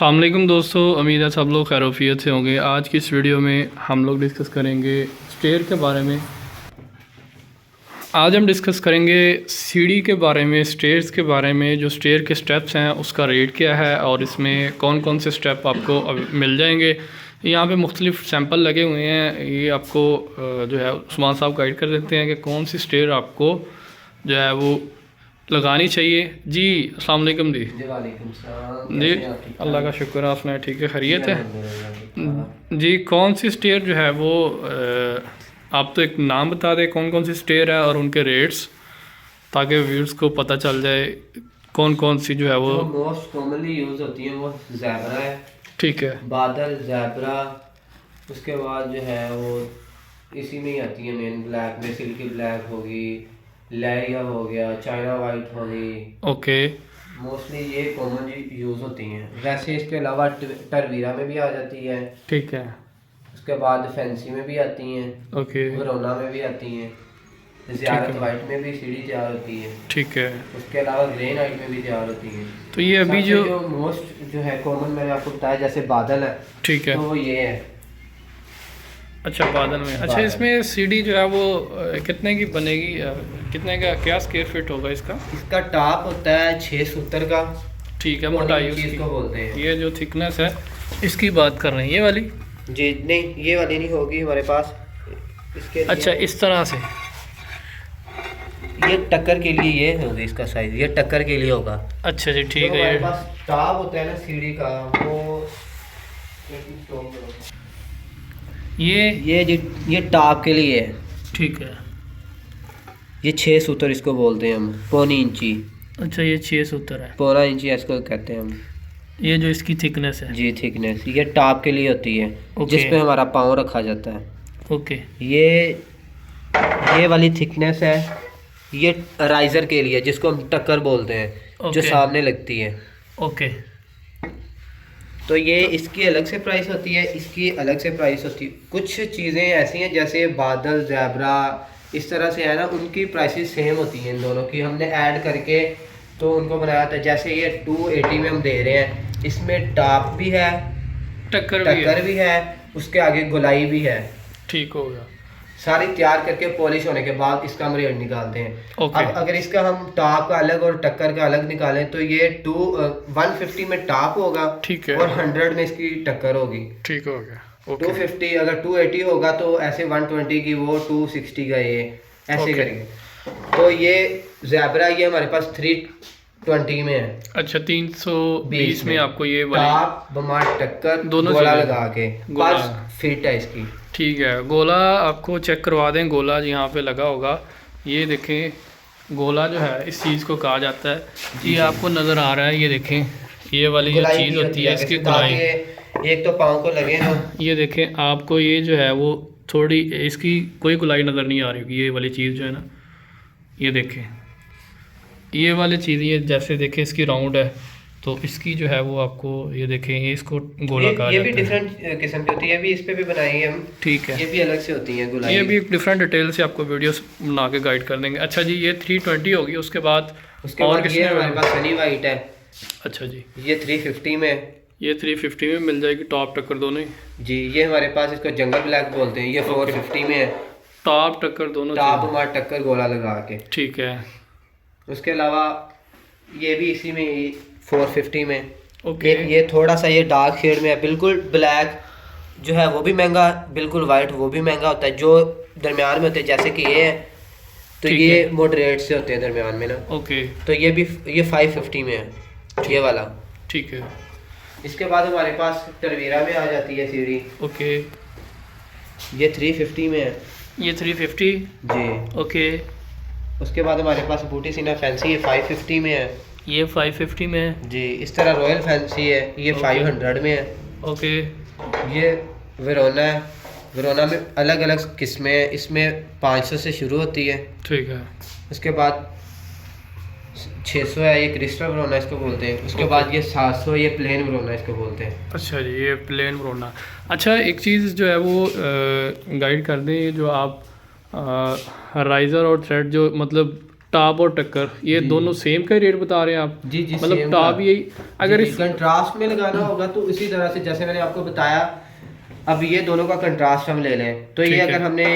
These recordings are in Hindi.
अस्सलाम वालेकुम दोस्तों, उम्मीद है सब लोग खैरोफियत से होंगे। आज की इस वीडियो में हम लोग डिस्कस करेंगे स्टेयर के बारे में। आज हम डिस्कस करेंगे सीढ़ी के बारे में, स्टेयर्स के बारे में। जो स्टेयर के स्टेप्स हैं उसका रेट क्या है और इसमें कौन कौन से स्टेप आपको मिल जाएंगे। यहाँ पे मुख्तलिफ सैंपल लगे हुए हैं, ये आपको जो है उस्मान साहब गाइड कर देते हैं कि कौन सी स्टेयर आपको जो है वो लगानी चाहिए। जी अस्सलाम वालेकुम जी। जी अल्लाह का शुक्र है, आपने ठीक है, खैरियत है जी। कौन सी स्टेयर जो है वो आप तो एक नाम बता दें कौन कौन सी स्टेयर है और उनके रेट्स, ताकि व्यूअर्स को पता चल जाए कौन कौन सी जो है वो मोस्ट कॉमनली यूज़ होती है। वो ज़ेबरा है, ठीक है, बादल, ज़ेबरा। उसके बाद जो है वो इसी में ही आती है मेन, ब्लैक में सिल्की ब्लैक होगी, लहरिया हो गया, चाइना वाइट होगी। ओके, मोस्टली ये कॉमन यूज़ होती हैं। वैसे इसके अलावा टरवीरा में भी आ जाती है, ठीक है, उसके बाद फैंसी में भी आती हैं, ओके, वरोना में भी आती हैं, ज़ियारत वाइट में भी सीढ़ी तैयार होती है, ठीक है। उसके अलावा ग्रे नाइट में भी तैयार होती है। तो ये अभी जो जो मोस्ट जो है कॉमन मैंने आपको बताया, जैसे बादल है, ठीक है, तो वो ये है। अच्छा बादल में, अच्छा इसमें सीढ़ी जो है वो कितने की बनेगी, कितने का, क्या स्क्वायर फीट होगा इसका? इसका टॉप होता है 6 सूत्र का, ठीक है, मोटाई उसकी को बोलते हैं। ये जो थिकनेस है इसकी बात कर रहे हैं, ये वाली? जी नहीं, ये वाली नहीं होगी हमारे पास इसके लिए। अच्छा इस तरह से, ये टक्कर के लिए ये होगी, इसका साइज ये टक्कर के लिए होगा। अच्छा जी ठीक तो है। हमारे पास टॉप होता है ना सीढ़ी का, वो ये टॉप के लिए है, ठीक है। ये 6 सूत्र इसको बोलते हैं हम, पौनी इंची। अच्छा ये 6 सूत्र है, पौना इंची इसको कहते हैं हम। ये जो इसकी थिकनेस है, जी थिकनेस, ये टॉप के लिए होती है, जिसपे हमारा पाँव रखा जाता है। ओके, ये वाली थिकनेस है, ये राइजर के लिए, जिसको हम टक्कर बोलते हैं, जो सामने लगती है। ओके, तो ये इसकी अलग से प्राइस होती है, इसकी अलग से प्राइस होती है। कुछ चीज़ें ऐसी हैं जैसे बादल, ज़ेबरा, इस तरह से है ना, उनकी प्राइसेस सेम होती हैं इन दोनों की। हमने ऐड करके तो उनको बनाया था। जैसे ये 280 में हम दे रहे हैं, इसमें टॉप भी है, टक्कर भी है, उसके आगे गोलाई भी है। ठीक हो गया। सारी तैयार करके पॉलिश होने के बाद इसका हम रेट निकालते हैं। अब अगर इसका हम टॉप का अलग और टक्कर का अलग निकालें तो ये 150 में टॉप होगा, ठीक है, और 100 में इसकी टक्कर होगी। ठीक हो गया। 250 अगर 280 होगा तो ऐसे 120 की वो, 260 का ये, ऐसे करेंगे। तो ये ज़ेबरा ये हमारे पास 320 में है। अच्छा 320 में आपको ये टॉप, बमा, टक्कर दोनों गोला लगा के बस फिट है इसकी। ठीक है, गोला आपको चेक करवा दें, गोला यहाँ पे लगा होगा। ये देखें, गोला जो है इस चीज़ को कहा जाता है, ये आपको नज़र आ रहा है, ये देखें, ये वाली जो चीज़ होती है इसकी गोलाई, एक तो पाँव को लगे ना, ये देखें आपको, ये जो है वो थोड़ी इसकी कोई गोलाई नज़र नहीं आ रही होगी। ये वाली चीज़ जो है ना, ये देखें, ये वाली चीज़, ये जैसे देखें इसकी राउंड है, तो इसकी जो है वो आपको ये देखें, ये इसको गोला कहा जाता है। ये भी डिफरेंट किस्म की होती है, अभी इस पे भी बनाई है हम, ठीक है, ये भी अलग से होती है गोलाई। ये भी डिफरेंट डिटेल से आपको वीडियोस बना के गाइड कर देंगे। अच्छा जी, ये 320 होगी। उसके बाद ये हमारे पास सनी वाइट है। अच्छा जी, ये 350 में, ये 350 में मिल जाएगी, टॉप टक्कर दोनों ही। जी ये हमारे पास इसको जंगल ब्लैक बोलते हैं, ये 450 में है, टॉप टक्कर दोनों, टॉप हमारा टक्कर गोला लगा के, ठीक है। उसके अलावा ये भी इसी में 450 में। ओके, ये थोड़ा सा ये डार्क शेड में है, बिल्कुल ब्लैक जो है वो भी महंगा, बिल्कुल वाइट वो भी महंगा होता है। जो दरमियान में होते हैं जैसे कि ये है, तो ये मॉडरेट से होते हैं दरमियान में ना। ओके, तो ये भी ये 550 में है, ये वाला, ठीक है। इसके बाद हमारे पास टरवीरा में आ जाती है सीढ़ी। ओके, ये 350 में है, ये 350 जी। ओके, उसके बाद हमारे पास बूटी सीना फैंसी, ये 550 में है, ये 550 में है जी। इस तरह रॉयल फैंसी है, ये 500 में है। ओके, ये वेरोना है, वेरोना में अलग अलग किस्में हैं, इसमें 500 से शुरू होती है, ठीक है। उसके बाद 600 है, ये क्रिस्टल वेरोना इसको बोलते हैं। उसके बाद ये 700 है, ये प्लेन वेरोना इसको बोलते हैं। अच्छा जी, ये प्लेन वेरोना। अच्छा एक चीज़ जो है वो गाइड कर दें, जो आप राइज़र और थ्रेड जो मतलब टॉप और टक्कर ये जी। दोनों सेम का रेट बता रहे हैं आप? जी जी मतलब same टॉप का। यही अगर जी, कंट्रास्ट में लगाना होगा तो इसी तरह से जैसे मैंने आपको बताया। अब ये दोनों का कंट्रास्ट हम ले लें तो ठीक ये है। अगर हमने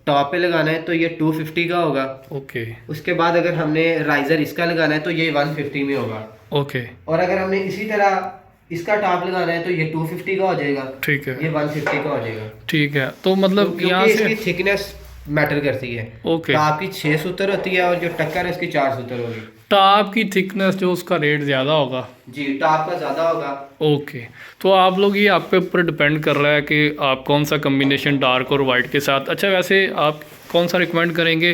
टॉप पे लगाना है तो ये 250 का होगा। ओके उसके बाद अगर हमने राइजर इसका लगाना है तो ये 150 में होगा। ओके और अगर हमने इसी तरह इसका टॉप लगाना है तो ये 250 का हो जाएगा। ठीक है ये 150 का हो जाएगा। ठीक है। तो मतलब क्योंकि यहाँ से इसकी थिकनेस मैटर करती है। ओके टॉप की 6 सूत्र होती है और जो टक्कर है इसकी 4 सूत्र होगी। टॉप की थिकनेस जो उसका रेट ज़्यादा होगा। जी टॉप का ज़्यादा होगा। ओके तो आप लोग ये आपके ऊपर डिपेंड कर रहा है कि आप कौन सा कम्बिनेशन डार्क और वाइट के साथ। अच्छा वैसे आप कौन सा रिकमेंड करेंगे,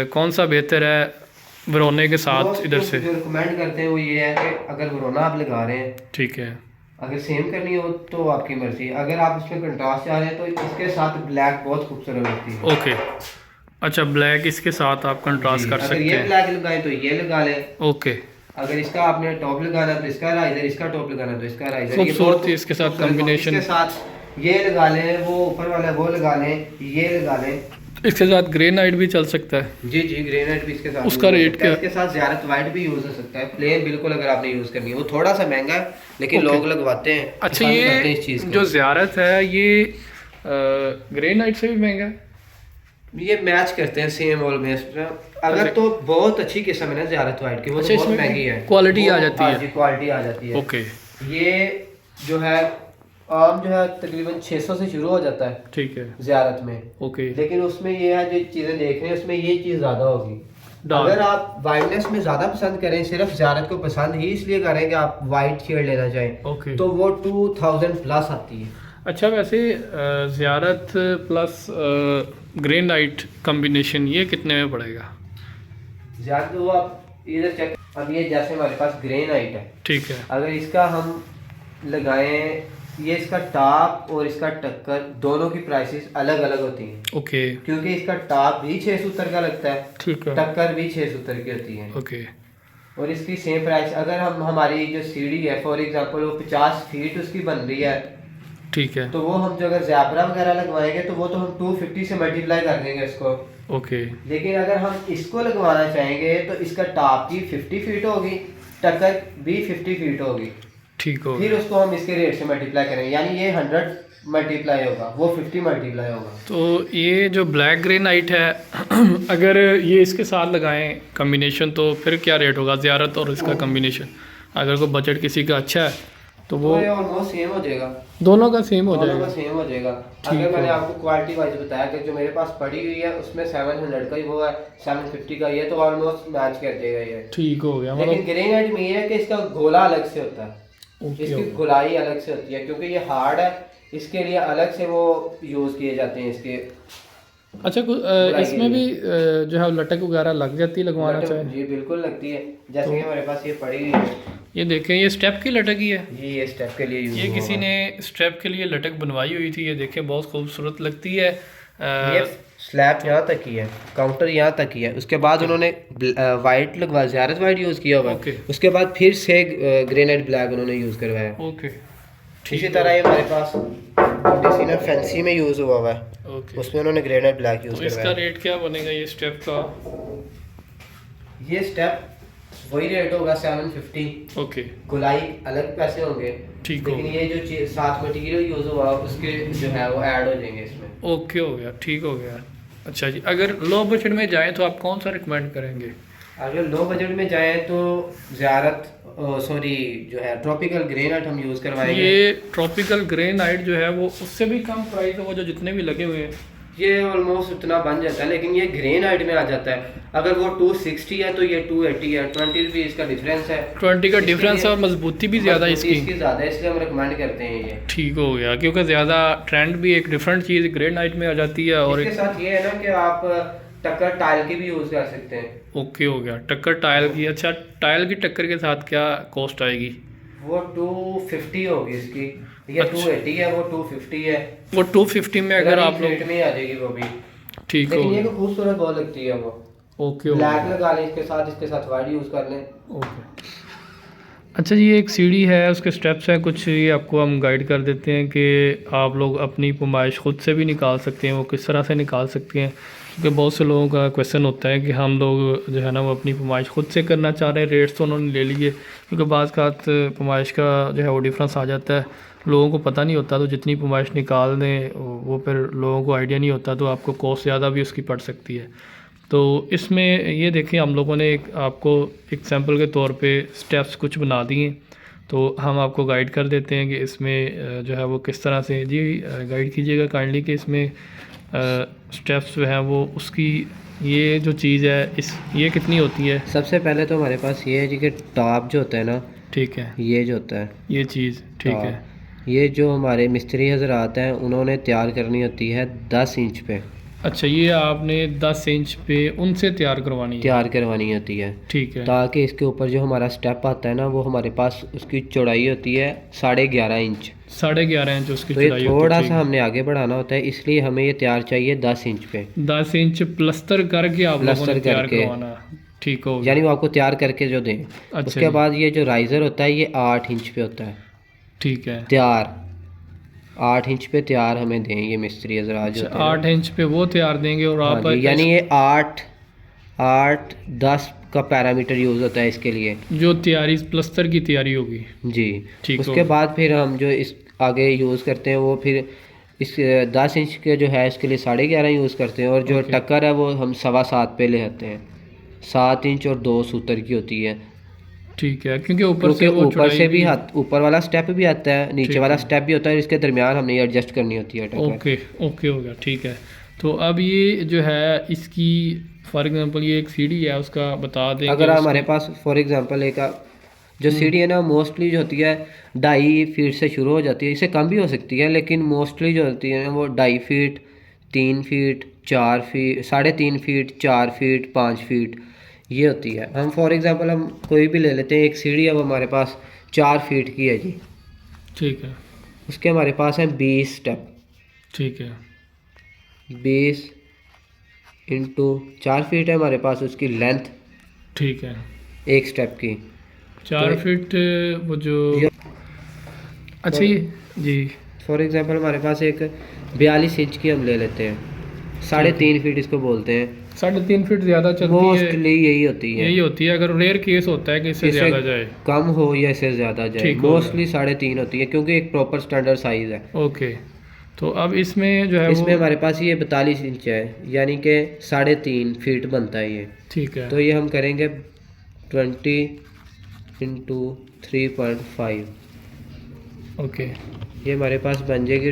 कौन सा बेहतर है वरोने के साथ इधर से? जो रिकमेंड करते हैं वो ये है कि अगर वरोना आप लगा रहे हैं, ठीक है अगर सेम करनी हो तो आपकी मर्जी। अगर आप इसमें कंट्रास्ट चाह रहे हैं तो इसके साथ ब्लैक बहुत खूबसूरत लगती है। ओके अच्छा ब्लैक इसके साथ आप कंट्रास्ट कर अगर सकते ये हैं। ब्लैक लगाएं तो ये लगा लें। ओके अगर इसका आपने टॉप लगाना है तो इसका राइजर, इसका टॉप लगाना है तो इसका राइजर। खूबसूरती इसके साथ combination। इसके साथ ये लगा लें, वो ऊपर वाला वो लगा लें, ये लगा लें। इसके साथ ग्रे नाइट भी चल सकता है। जी जी ग्रेनाइट भी इसके साथ उसका यूज़ हो रेट सकता है। क्या? इसके साथ ज़्यारत वाइट भी यूज़ हो सकता है। प्लेन बिल्कुल अगर आपने यूज़ करनी है वो थोड़ा सा महंगा है लेकिन Okay। लोग लगवाते हैं। अच्छा पसंद करते हैं ये इस चीज़ को। जो ज़्यारत है ये ग्रे नाइट से भी महंगा है? ये मैच करते हैं सेम ऑलमोस्ट। अगर तो बहुत अच्छी किस्म है ना ज़्यारत वाइट की वो अच्छा, तो बहुत इसमें महंगी है। क्वालिटी आ वो- जाती हाँ है। जी क्वालिटी आ जाती है। ओके ये जो है आम जो है तकरीबन 600 से शुरू हो जाता है ठीक है ज़्यारत में। ओके लेकिन उसमें ये है जो चीज़ें देख रहे हैं उसमें ये चीज़ ज़्यादा होगी। डार्क। अगर आप वाइटनेस में ज़्यादा पसंद करें, सिर्फ ज़्यारत को पसंद ही इसलिए करें कि आप वाइट शेड लेना चाहें, ओके तो वो 2000 प्लस आती है। अच्छा वैसे ज़्यारत प्लस ग्रे नाइट कम्बिनेशन ये कितने में पड़ेगा? ज़्यादा तो आप इधर चेक। अब ये जैसे हमारे पास ग्रे नाइट है, ठीक है अगर इसका हम लगाएं, ये इसका टॉप और इसका टक्कर दोनों की प्राइसेस अलग अलग होती हैं। ओके क्योंकि इसका टॉप भी 6 सूत्र का लगता है, ठीक है टक्कर भी 6 सूत्र की होती है। ओके और इसकी सेम प्राइस। अगर हम हमारी जो सीढ़ी है फॉर एग्जांपल वो 50 फीट उसकी बन रही है ठीक है तो वो हम जो अगर ज़ैबरा वगैरह लगवाएंगे तो वो तो हम 250 से मल्टीप्लाई कर देंगे इसको। ओके लेकिन अगर हम इसको लगवाना चाहेंगे तो इसका टॉप भी 50 फीट होगी, टक्कर भी 50 फीट होगी। ठीक हो फिर उसको हम इसके रेट से मल्टीप्लाई करेंगे, यानी ये 100 मल्टीप्लाई होगा, वो 50 मल्टीप्लाई होगा। तो ये जो ब्लैक ग्रे नाइट है अगर ये इसके साथ लगाएं कम्बिनेशन तो फिर क्या रेट होगा ज़्यारत और इसका कम्बिनेशन? अगर कोई बजट किसी का अच्छा है तो वो ऑलमोस्ट सेम हो जाएगा, दोनों का सेम हो दोनों का जाएगा। सेम हो जाएगा। ठीक अगर मैंने है। आपको क्वालिटी वाइज बताया कि जो मेरे पास पड़ी हुई है उसमें 700 का ही वो है, 750 का ये, तो ऑलमोस्ट मैच कर देगा ये। ठीक हो गया लेकिन मतलब ग्रेनाइट में ये है कि इसका गोला अलग से होता है, ओके इसकी ओके। गोलाई अलग से होती है क्योंकि ये हार्ड है, इसके लिए अलग से वो यूज़ किए जाते हैं इसके। अच्छा इसमें भी जो है लटक वगैरह लग जाती है लगवाना चाहे? जी बिल्कुल लगती है, जैसे कि हमारे पास ये पड़ी हुई है। ये देखें ये स्टेप की लटक ही है। ये स्टेप के लिए यूज ये किसी ने स्टेप के लिए लटक बनवाई हुई थी, ये देखें बहुत खूबसूरत लगती है। ये स्लैब यहाँ तक ही है, काउंटर यहाँ तक ही है। उसके बाद उन्होंने वाइट लगवा ज़्यारत वाइट यूज़ किया हुआ ओके। है, उसके बाद फिर से ग्रेनाइट ब्लैक उन्होंने यूज़ करवाया। ओके इसी तरह ये हमारे पास डिजाइनर फैंसी में यूज़ हुआ है, ओके। उसमें उन्होंने ग्रेनाइट ब्लैक यूज़ तो इसका करवाया। रेट क्या बनेगा ये स्टेप का? ये स्टेप वही रेट होगा 750। ओके गुलाई अलग पैसे होंगे, ठीक लेकिन हो ये जो साथ मटेरियल यूज़ हुआ उसके जो है वो ऐड हो जाएंगे इसमें। ओके हो गया ठीक हो गया। अच्छा जी अगर लो बजट में जाएं तो आप कौन सा रिकमेंड करेंगे? अगर लो बजट में जाएं तो ज़्यारत सॉरी जो है ट्रॉपिकल ग्रेनाइट हम यूज़ करवाएंगे। ये ट्रॉपिकल ग्रे नाइट जो है वो उससे भी कम प्राइस है, वो जो जितने भी लगे हुए हैं ये ऑलमोस्ट उतना बन जाता है, लेकिन ये ग्रेनाइट में आ जाता है। अगर वो 260 है तो ये 280 है, 20 रुपये इसका डिफरेंस है। 20 का इसके डिफरेंस है लिए और मजबूती भी ज़्यादा है मजबूती इसकी। ज़्यादा है, इसलिए हम रिकमेंड करते हैं ये। ठीक हो गया क्योंकि ज़्यादा ट्रेंड भी एक डिफरेंट चीज़ ग्रे नाइट में आ जाती है और इसके साथ ये है ना कि आप टक्कर टाइल की भी यूज़ कर सकते हैं। ओके हो गया टक्कर टाइल की। अच्छा टाइल की टक्कर के साथ क्या कॉस्ट आएगी? वो 250 होगी इसकी, ये अच्छा। 280 है, वो 250 है। वो 250 में अगर आप रेट लोग में आ जाएगी वो भी, ठीक हो लेकिन ये गया। तो खूबसूरत बहुत लगती है वो। ओके हो ब्लैक गया लगा लें इसके साथ वाइट यूज़ कर लें। ओके। अच्छा जी ये एक सीढ़ी है उसके स्टेप्स हैं कुछ, ये आपको हम गाइड कर देते हैं कि आप लोग अपनी पैमाइश ख़ुद से भी निकाल सकते हैं, वो किस तरह से निकाल सकते हैं क्योंकि बहुत से लोगों का क्वेश्चन होता है कि हम लोग जो है ना वो अपनी पैमाइश खुद से करना चाह रहे हैं, रेट्स तो उन्होंने ले लिए, क्योंकि बाज़ का पैमाइश का जो है वो डिफरेंस आ जाता है, लोगों को पता नहीं होता, तो जितनी पैमाइश निकाल दें वो फिर लोगों को आइडिया नहीं होता, तो आपको कॉस्ट ज़्यादा भी उसकी पड़ सकती है। तो इसमें ये देखें, हम लोगों ने आपको एग्जांपल के तौर पे स्टेप्स कुछ बना दिए, तो हम आपको गाइड कर देते हैं कि इसमें जो है वो किस तरह से जी गाइड कीजिएगा काइंडली कि इसमें स्टेप्स जो हैं वो उसकी ये जो चीज़ है ये कितनी होती है। सबसे पहले तो हमारे पास ये है जी कि टॉप जो होता है ना, ठीक है, ये जो होता है ये चीज़ ठीक है, ये जो हमारे मिस्त्री हजरात हैं उन्होंने तैयार करनी होती है 10 इंच पे। अच्छा, ये आपने 10 इंच पे उनसे तैयार करवानी होती है, ठीक है, ताकि इसके ऊपर जो हमारा स्टेप आता है ना वो हमारे पास उसकी चौड़ाई होती है 11.5 इंच। 11.5 इंच उसकी तो ये चौड़ाई थोड़ा होती है, सा हमने आगे बढ़ाना होता है, इसलिए हमें ये तैयार चाहिए 10 इंच पे। 10 इंच प्लस्तर करके आप लोगों ने प्लस्तर तैयार करके, करवाना, ठीक हो गया। यानी वो आपको तैयार करके जो दें। अच्छा उसके जी, बाद ये जो राइज़र होता है ये 8 इंच पे होता है ठीक है, तैयार, 8 इंच पे तैयार हमें दें ये मिस्त्री हजरात जो होते हैं। 8 इंच पे वो तैयार देंगे और हाँ आप जी, यानी ये 8-10 का पैरामीटर यूज़ होता है इसके लिए जो तैयारी प्लस्तर की तैयारी होगी जी। ठीक उसके बाद फिर हम जो इस आगे यूज़ करते हैं वो फिर इस 10 इंच के जो है इसके लिए 11.5 यूज़ करते हैं, और जो टक्कर है वो हम 7.25 पे ले आते हैं। 7 इंच और 2 सूतर की होती है, ठीक है, क्योंकि ऊपर क्योंकि से वो ऊपर से भी चौड़ाई ऊपर वाला स्टेप भी आता है, नीचे ठीक वाला है, स्टेप भी होता है, इसके दरमियान हमने एडजस्ट करनी होती है टक्कर। ओके ओके हो गया, ठीक है। तो अब ये जो है इसकी फॉर एग्जांपल ये एक सीढ़ी है उसका बता दें अगर हमारे पास फॉर एग्जांपल एक जो सीढ़ी है ना मोस्टली जो होती है 2.5 फीट से शुरू हो जाती है, इससे कम भी हो सकती है, लेकिन मोस्टली जो होती है वो 2.5 feet, 3 feet, 4 feet, 3.5 feet, 4 feet, 5 feet ये होती है। हम फॉर एग्जांपल हम कोई भी ले लेते हैं, एक सीढ़ी है वो हमारे पास 4 फीट की है जी, ठीक है, उसके हमारे पास है 20 स्टेप, ठीक है, 20 इंटू 4 फीट है हमारे पास उसकी लेंथ ठीक है, एक स्टेप की 4 फीट वो जो अच्छा जी फॉर एग्जांपल हमारे पास एक 42 इंच की हम ले लेते हैं, 3.5 फीट इसको बोलते हैं। 3.5 फीट ज़्यादा चलती है, मोस्टली यही होती है, अगर रेयर केस होता है कि इससे इससे ज़्यादा जाए, कम हो या इससे ज़्यादा जाए, ठीक हो मोस्टली 3.5 होती है क्योंकि एक प्रॉपर स्टैंडर्ड साइज़ है। ओके। तो अब इसमें जो है इसमें वो हमारे पास ये 42 इंच है, यानी कि 3.5 फीट बनता है ये। ठीक है, तो ये हम करेंगे 20 इंटू 3.5, ओके, ये हमारे पास बन जाएगी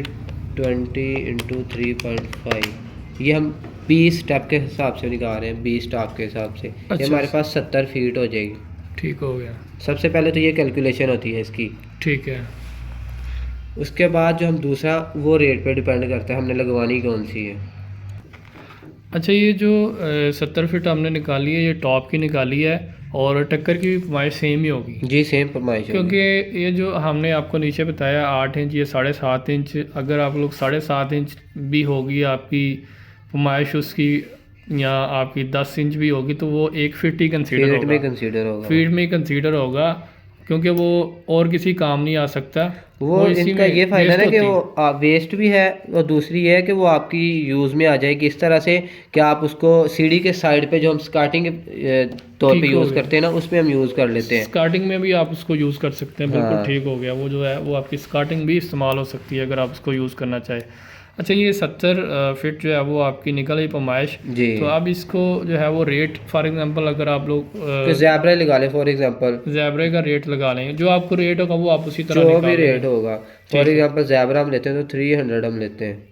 20 इंटू 3.5। ये हम 20 स्टेप के हिसाब से निकाल रहे हैं, 20 स्टेप के हिसाब से ये अच्छा, हमारे पास 70 फीट हो जाएगी। ठीक हो गया, सबसे पहले तो ये कैलकुलेशन होती है इसकी। ठीक है, उसके बाद जो हम दूसरा वो रेट पे डिपेंड करता है हमने लगवानी कौन सी है। अच्छा, ये जो 70 फीट हमने निकाली है ये टॉप की निकाली है और टक्कर की पैमाइश सेम ही होगी जी, सेम फरमाइश क्योंकि ये जो हमने आपको नीचे बताया 8 इंच, ये 7.5 इंच, अगर आप लोग 7.5 इंच भी होगी आपकी पैमाइश उसकी या आपकी 10 इंच भी होगी तो वो 1 फीट ही कंसीडर फीट होगा, में कंसीडर होगा, फीट में कंसीडर होगा, क्योंकि वो और किसी काम नहीं आ सकता। वो इसी इनका में ये फ़ायदा है कि waste वो वेस्ट भी है, और दूसरी ये है कि वो आपकी यूज़ में आ जाएगी इस तरह से कि आप उसको सीढ़ी के साइड पे जो हम स्कार्टिंग के तौर पे ठीक हो यूज़ गया। करते हैं ना उसमें हम यूज़ कर लेते हैं। स्कार्टिंग में भी आप उसको यूज़ कर सकते हैं, बिल्कुल हाँ। ठीक हो गया, वो जो है वो आपकी स्कार्टिंग भी इस्तेमाल हो सकती है अगर आप उसको यूज़ करना चाहें। अच्छा, ये 70 फीट जो है वो आपकी निकल आई पैमाइश, जी, तो अब इसको जो है वो रेट फॉर एग्जांपल अगर आप लोग तो ज़ैबरा लगा लें फॉर एग्जांपल, ज़ैबरे का रेट लगा लेंगे, जो आपको रेट होगा वो आप उसी तरह जो निकाल भी लेंगे। रेट होगा। फॉर एग्जांपल ज़ैबरा हम लेते हैं तो 300 हम लेते हैं।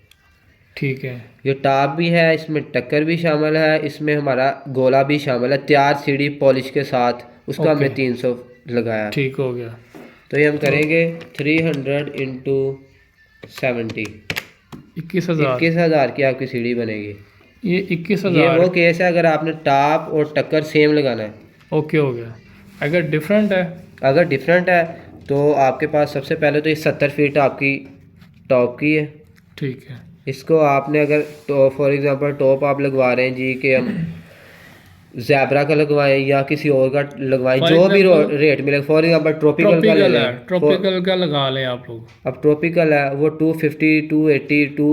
ठीक है, ये टॉप भी है, इसमें टक्कर भी शामिल है, इसमें हमारा गोला भी शामिल है, तैयार सीढ़ी पॉलिश के साथ, उसका हमने 300 लगाया। ठीक हो गया, तो ये हम करेंगे 300 इंटू 70, 21,000, 21,000 की आपकी सीढ़ी बनेगी। ये ये 21,000 वो केस है अगर आपने टॉप और टक्कर सेम लगाना है। ओके हो गया। अगर डिफरेंट है, अगर डिफरेंट है तो आपके पास सबसे पहले तो ये 70 फीट आपकी टॉप की है, ठीक है, इसको आपने अगर टॉप फॉर एग्जांपल टॉप आप लगवा रहे हैं जी कि हम ज़ैबरा का लगवाएं या किसी और का लगवाएं, For जो भी example, रेट मिले। फॉर एग्जांपल ट्रॉपिकल का ले ट्रॉपिकल है, लें, ट्रॉपिकल का लगा लें आप लोग। अब ट्रॉपिकल है वो 250, 280,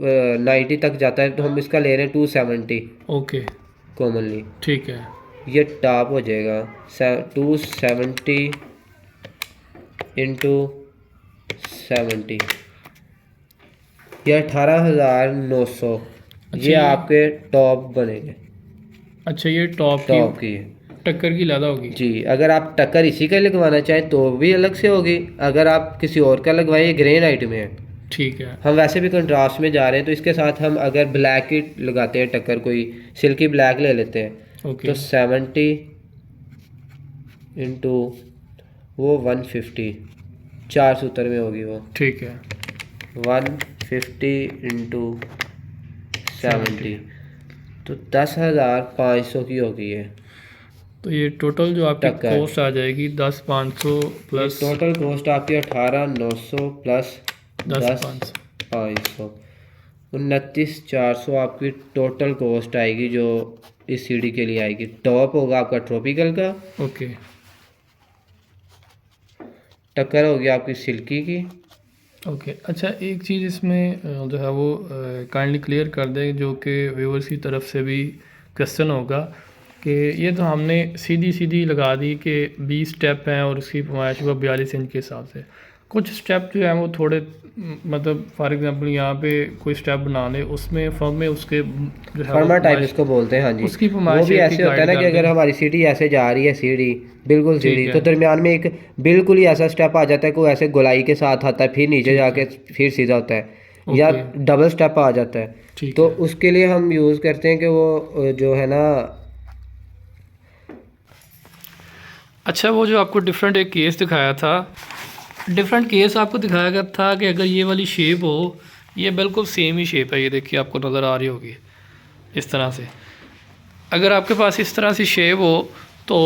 90 तक जाता है, तो हम इसका ले रहे हैं 270 ओके कॉमनली। ठीक है। ये टॉप हो जाएगा 270 इंटू 70, ये 18,900। अच्छा, ये आपके टॉप बनेंगे। अच्छा ये टॉप टॉप की की टक्कर की ज़्यादा होगी। जी, अगर आप टक्कर इसी का लगवाना चाहें तो भी अलग से होगी, अगर आप किसी और का लगवाएं, ये ग्रेनाइट में है। ठीक है। हम वैसे भी कंट्रास्ट में जा रहे हैं, तो इसके साथ हम अगर ब्लैक की लगाते हैं टक्कर, कोई सिल्की ब्लैक ले लेते हैं, ओके तो 70 इंटू वो 150, 4 सूत्र में होगी वो। ठीक है। 150 इंटू 70, तो 10,500 की होगी ये। तो ये टोटल जो आपकी टक्कर। कॉस्ट आ जाएगी 10,500 प्लस टोटल कॉस्ट आपकी 18,900 प्लस 10,500 10,500, 29,400 आपकी टोटल कॉस्ट आएगी जो इस सीढ़ी के लिए आएगी। टॉप होगा आपका ट्रॉपिकल का, ओके टक्कर होगी आपकी सिल्की की। ओके। अच्छा एक चीज़ इसमें जो है वो काइंडली क्लियर कर दें, जो कि व्यूअर्स की तरफ से भी क्वेश्चन होगा कि ये तो हमने सीधी सीधी लगा दी कि 20 स्टेप हैं और उसकी पैमाइश हुआ 42 इंच के हिसाब से। कुछ स्टेप जो हैं वो थोड़े मतलब फॉर एग्जांपल यहाँ पे कोई स्टेप बना ले, उसमें फर्म में उसके जो है फर्मा वो टाइप पैमाइश- इसको बोलते हैं। हाँ जी, उसकी वो पैमाइश भी एक ऐसे की होता है ना गाइड कि कर अगर दें। हमारी सीढ़ी ऐसे जा रही है, सीढ़ी बिल्कुल ठीक सीढ़ी, है। तो दरमियान में एक बिल्कुल ही ऐसा स्टेप आ जाता है, कोई ऐसे गोलाई के साथ आता है, फिर नीचे ठीक जाके है। फिर सीधा होता है, या ओके डबल स्टेप आ जाता है। ठीक तो है। उसके लिए हम यूज़ करते हैं कि वो जो है ना, अच्छा वो जो आपको डिफरेंट एक केस दिखाया था, डिफरेंट केस आपको दिखाया गया था कि अगर ये वाली शेप हो, ये बिल्कुल सेम ही शेप है, ये देखिए आपको नज़र आ रही होगी इस तरह से। अगर आपके पास इस तरह से शेप हो तो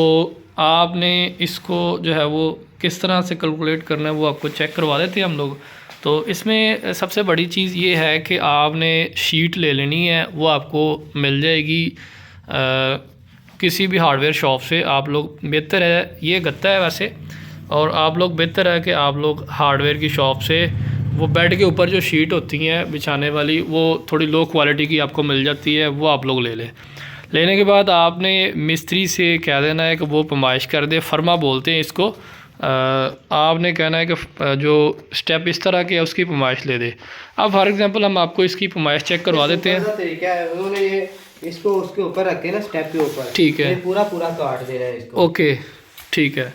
आपने इसको जो है वो किस तरह से कैलकुलेट करना है वो आपको चेक करवा देते हैं हम लोग। तो इसमें सबसे बड़ी चीज़ ये है कि आपने शीट ले लेनी है, वो आपको मिल जाएगी किसी भी हार्डवेयर शॉप से। आप लोग बेहतर है, ये गत्ता है वैसे, और आप लोग बेहतर है कि आप लोग हार्डवेयर की शॉप से वो बेड के ऊपर जो शीट होती हैं बिछाने वाली, वो थोड़ी लो क्वालिटी की आपको मिल जाती है, वो आप लोग ले लें। लेने के बाद आपने मिस्त्री से कह देना है कि वो पैमाइश कर दे, फर्मा बोलते हैं इसको। आपने कहना है कि जो स्टेप इस तरह के है उसकी पैमाइश ले दे। अब फॉर एग्जांपल हम आपको इसकी पैमाइश चेक करवा देते हैं। तरीका है, उन्होंने ये इसको उसके ऊपर रख के ना, स्टेप के ऊपर, ठीक है, ये पूरा पूरा काट देना है इसको। ओके ठीक है,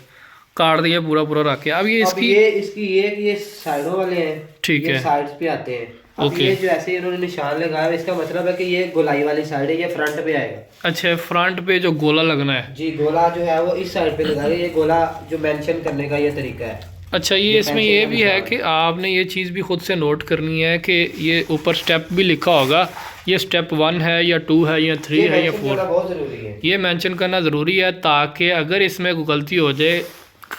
काट दिया पूरा पूरा रख के। अब ये इसकी ये साइडों वाले हैं, ठीक ये है, साइड्स पे आते हैं। अब ओके। ये जो ऐसे इन्होंने निशान लगाया है, इसका मतलब है कि ये गोलाई वाली साइड है, ये फ्रंट पे आएगा। अच्छा फ्रंट पे जो गोला लगना है, जी, गोला जो है वो इस साइड पे लगाएगा। ये गोला जो मेंशन करने का ये तरीका है। अच्छा ये इसमें ये भी है कि आपने ये चीज़ भी खुद से नोट करनी है कि ये ऊपर स्टेप भी लिखा होगा, ये स्टेप 1 है या 2 है या 3 है या 4, बहुत ज़रूरी है, ये मेंशन करना ज़रूरी है, ताकि अगर इसमें कोई गलती हो जाए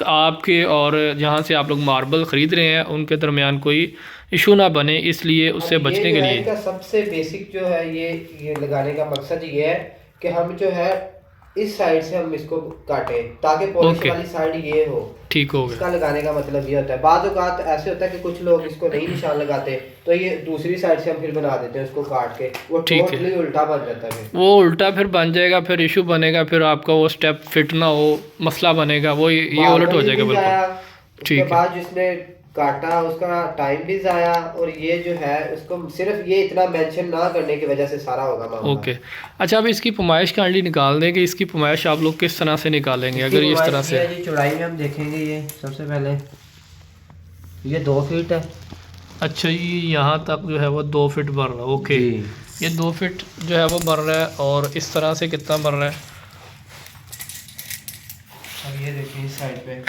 आपके और जहाँ से आप लोग मार्बल ख़रीद रहे हैं उनके दरमियान कोई इशू ना बने, इसलिए उससे बचने के लिए। इसका सबसे बेसिक जो है ये लगाने का मकसद ये है कि हम जो है इस साइड से हम इसको काटें, ताकि पॉलिश वाली साइड ये हो। ठीक हो इसका गया। लगाने का मतलब ये होता है। बाद औक़ात ऐसे होता है कि कुछ लोग इसको नहीं निशान लगाते, तो ये दूसरी साइड से हम फिर बना देते हैं उसको काट के, वो टोटली उल्टा बन जाता है। वो उल्टा फिर बन जाएगा, फिर इशू बनेगा, फिर आपका वो स्टेप फिट ना हो, मसला बनेगा, वो ये उलट हो जाएगा बिल्कुल। ठीक है, बाद जिसने काटा उसका टाइम भी ज़ाया, और ये जो है उसको सिर्फ ये इतना मेंशन ना करने की वजह से सारा होगा मामला। ओके। अच्छा अब इसकी पैमाइश काइंडली निकाल दें कि इसकी पैमाइश आप लोग किस तरह से निकालेंगे। अगर इस तरह से चौड़ाई में हम देखेंगे, ये सबसे पहले ये 2 फीट है। अच्छा ये यहाँ तक जो है वो 2 फीट बन रहा है, ओके। ये 2 फीट जो है वो बन रहा है, और इस तरह से कितना बन रहा है। अब ये देखिए इस साइड पे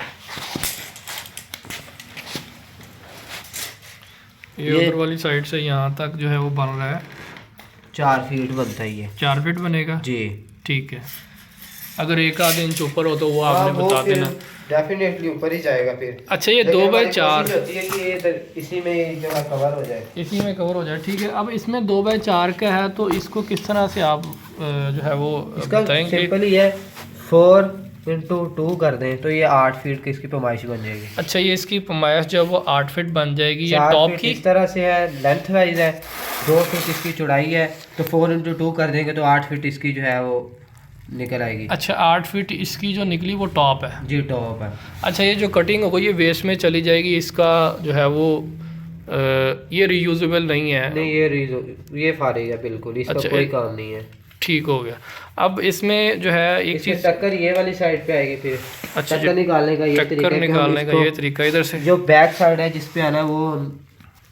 ये ऊपर वाली साइड से यहाँ तक जो है वो बन रहा है 4 फीट बनता है ये। 4 फीट बनेगा जी, ठीक है। अगर 1 आध इंच ऊपर हो तो वो आपने बता देना, डेफिनेटली ऊपर ही जाएगा फिर। अच्छा ये 2x4 होती है कि ये इसी में जो है कवर हो जाए, इसी में कवर हो जाए, ठीक है। अब इसमें 2x4 का है, तो इसको किस तरह से आप जो है वो बताएंगे। सिंपल ही है, 4 इंटू 2 कर दें तो ये 8 फीट की इसकी पैमाइश बन जाएगी। अच्छा, ये इसकी पैमाइश जो है वो 8 फीट बन जाएगी। ये 4 टॉप फीट की इस तरह से है, लेंथ वाइज है, 2 फीट इसकी चौड़ाई है, तो 4 इंटू 2 कर देंगे तो 8 फीट इसकी जो है वो निकल आएगी। अच्छा, 8 फीट इसकी जो निकली वो टॉप है जी, टॉप है। अच्छा, ये जो कटिंग होगी ये वेस्ट में चली जाएगी, इसका जो है वो ये रीयूजेबल नहीं है। नहीं, ये फारिग है बिल्कुल, इसका अच्छा, कोई काम नहीं है। ठीक हो गया। अब इसमें जो है एक चीज़, टक्कर ये वाली साइड पे आएगी फिर। अच्छा, टक्कर निकालने का ये तरीका टक्कर है कि हम निकालने का ये इसको तरीका इधर से जो बैक साइड है जिस पे आना है वो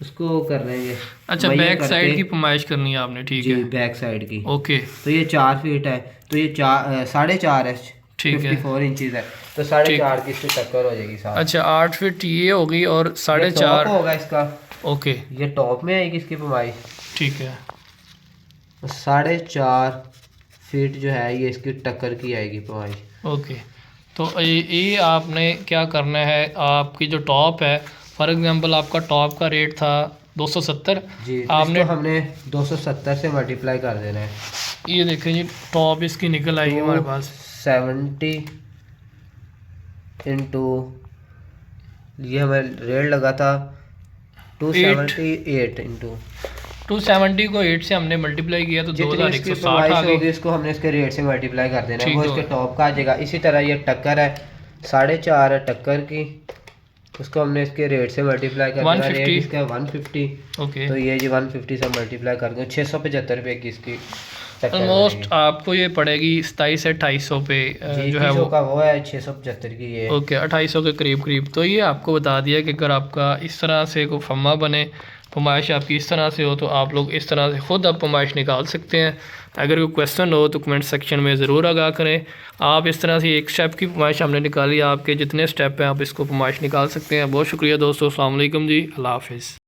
उसको कर रहे हैं। अच्छा, बैक साइड की पैमाइश करनी है आपने, ठीक जी, है, बैक साइड की। ओके। तो ये 4 फीट है, तो ये 4.5 है, ठीक है, 54 इंचेस है, तो 4.5 की इसकी टक्कर हो जाएगी साथ। अच्छा, 8 फीट ये होगी और 4.5 होगा इसका। ओके, ये टॉप में आएगी इसकी पैमाइश, ठीक है। 4.5 फीट जो है ये इसकी टक्कर की आएगी पैमाइश। ओके, तो ये आपने क्या करना है, आपकी जो टॉप है, फॉर एग्जांपल आपका टॉप का रेट था 270 जी, आपने हमने 270 से मल्टीप्लाई कर देना है। ये देखें जी, टॉप इसकी निकल आई है हमारे पास 70 इंटू, ये हमें रेट लगा था 278 इंटू 270 को 8 से हमने मल्टीप्लाई किया तो 2160 आ गई। इसको हमने इसके रेट से मल्टीप्लाई कर देना है, वो ठीक इसके है। टॉप का आ जाएगा। इसी तरह ये टक्कर है 4.5 है टक्कर की, उसको हमने इसके रेट से मल्टीप्लाई कर देना, रेट इसका 150। ओके, तो ये जी 150 से मल्टीप्लाई कर दो, 675 रुपये की इसकी ऑलमोस्ट आपको ये पड़ेगी 27 से 2800 पे जो है वो का वो है 675 की ये। ओके, 2800 के करीब करीब। तो ये आपको बता दिया कि अगर आपका इस तरह से कोई फमा बने, पैमाइश आपकी इस तरह से हो, तो आप लोग इस तरह से ख़ुद आप पैमाइश निकाल सकते हैं। अगर कोई क्वेश्चन हो तो कमेंट सेक्शन में ज़रूर आगाह करें। आप इस तरह से एक स्टेप की पैमाइश हमने निकाली, आपके जितने स्टेप हैं आप इसको पैमाइश निकाल सकते हैं। बहुत शुक्रिया दोस्तों, अस्सलाम वालेकुम जी, अल्लाह हाफ़िज़।